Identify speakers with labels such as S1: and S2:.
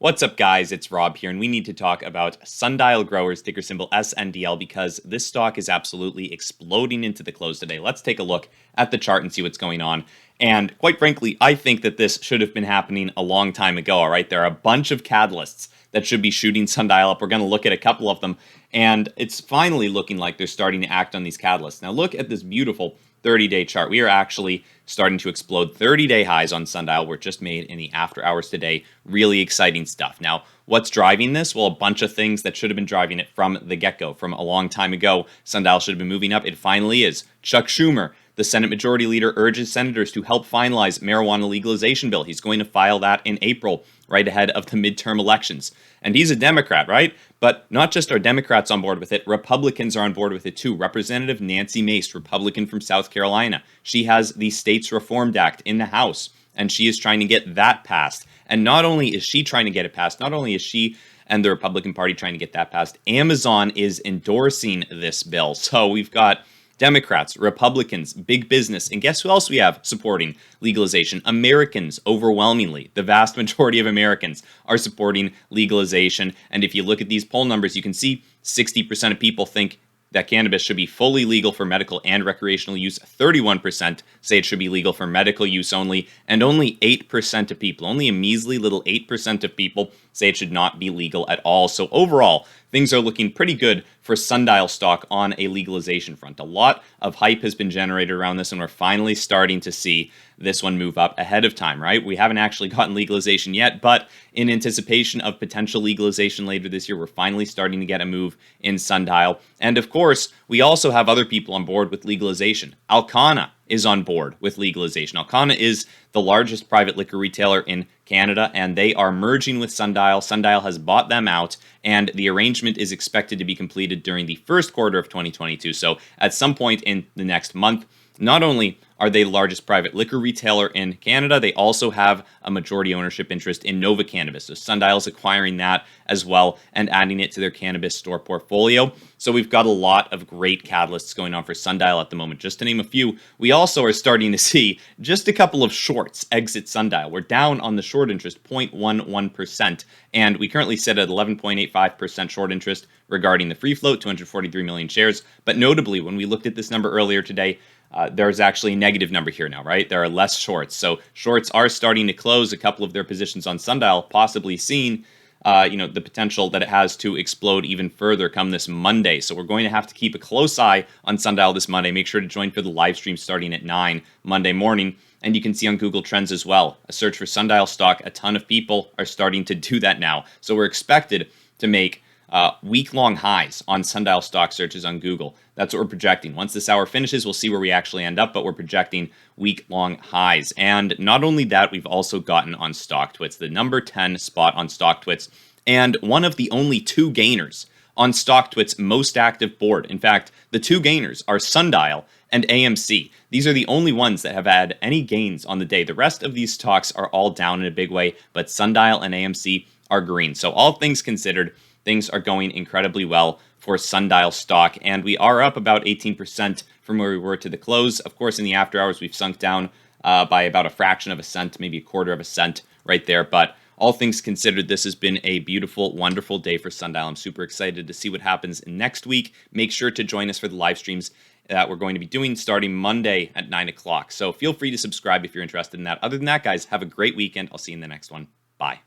S1: What's up, guys? It's Rob here, and we need to talk about Sundial Growers, ticker symbol SNDL, because this stock is absolutely exploding into the close today. Let's take a look at the chart and see what's going on. And quite frankly, I think that this should have been happening a long time ago, all right? There are a bunch of catalysts that should be shooting Sundial up. We're going to look at a couple of them, and it's finally looking like they're starting to act on these catalysts. Now, look at this beautiful 30-day chart. We are actually starting to explode 30-day highs on Sundial. We're just made in the after hours today. Really exciting stuff. Now, what's driving this? Well, a bunch of things that should have been driving it from the get-go. From a long time ago, Sundial should have been moving up. It finally is. Chuck Schumer, the Senate Majority Leader, urges senators to help finalize marijuana legalization bill. He's going to file that in April, right ahead of the midterm elections. And he's a Democrat, right? But not just are Democrats on board with it, Republicans are on board with it too. Representative Nancy Mace, Republican from South Carolina, she has the States Reformed Act in the House, and she is trying to get that passed. And not only is she trying to get it passed, not only is she and the Republican Party trying to get that passed, Amazon is endorsing this bill. So we've got Democrats, Republicans, big business, and guess who else we have supporting legalization? Americans, overwhelmingly. The vast majority of Americans are supporting legalization. And if you look at these poll numbers, you can see 60% of people think that cannabis should be fully legal for medical and recreational use. 31% say it should be legal for medical use only. And only 8% of people, only a measly little 8% of people say it should not be legal at all. So overall, things are looking pretty good for Sundial stock on a legalization front. A lot of hype has been generated around this, and we're finally starting to see this one move up ahead of time, right? We haven't actually gotten legalization yet, but in anticipation of potential legalization later this year, we're finally starting to get a move in Sundial. And of course, we also have other people on board with legalization. Alcanna is on board with legalization. Alcanna is the largest private liquor retailer in Canada, and they are merging with Sundial. Sundial has bought them out, and the arrangement is expected to be completed during the first quarter of 2022. So at some point in the next month. Not only are they the largest private liquor retailer in Canada, they also have a majority ownership interest in Nova Cannabis. So Sundial is acquiring that as well and adding it to their cannabis store portfolio. So we've got a lot of great catalysts going on for Sundial at the moment. Just to name a few, we also are starting to see just a couple of shorts exit Sundial. We're down on the short interest 0.11%, and we currently sit at 11.85% short interest regarding the free float, 243 million shares. But notably, when we looked at this number earlier today, there's actually a negative number here now, right? There are less shorts. So shorts are starting to close a couple of their positions on Sundial, possibly seeing the potential that it has to explode even further come this Monday. So we're going to have to keep a close eye on Sundial this Monday. Make sure to join for the live stream starting at 9 Monday morning. And you can see on Google Trends as well, a search for Sundial stock. A ton of people are starting to do that now. So we're expected to make week-long highs on Sundial stock searches on Google. That's what we're projecting. Once this hour finishes, we'll see where we actually end up, but we're projecting week-long highs. And not only that, we've also gotten on StockTwits, the number 10 spot on StockTwits, and one of the only two gainers on StockTwits' most active board. In fact, the two gainers are Sundial and AMC. These are the only ones that have had any gains on the day. The rest of these stocks are all down in a big way, but Sundial and AMC are green. So all things considered, things are going incredibly well for Sundial stock, and we are up about 18% from where we were to the close. Of course, in the after hours, we've sunk down by about a fraction of a cent, maybe a quarter of a cent right there. But all things considered, this has been a beautiful, wonderful day for Sundial. I'm super excited to see what happens next week. Make sure to join us for the live streams that we're going to be doing starting Monday at 9 o'clock. So feel free to subscribe if you're interested in that. Other than that, guys, have a great weekend. I'll see you in the next one. Bye.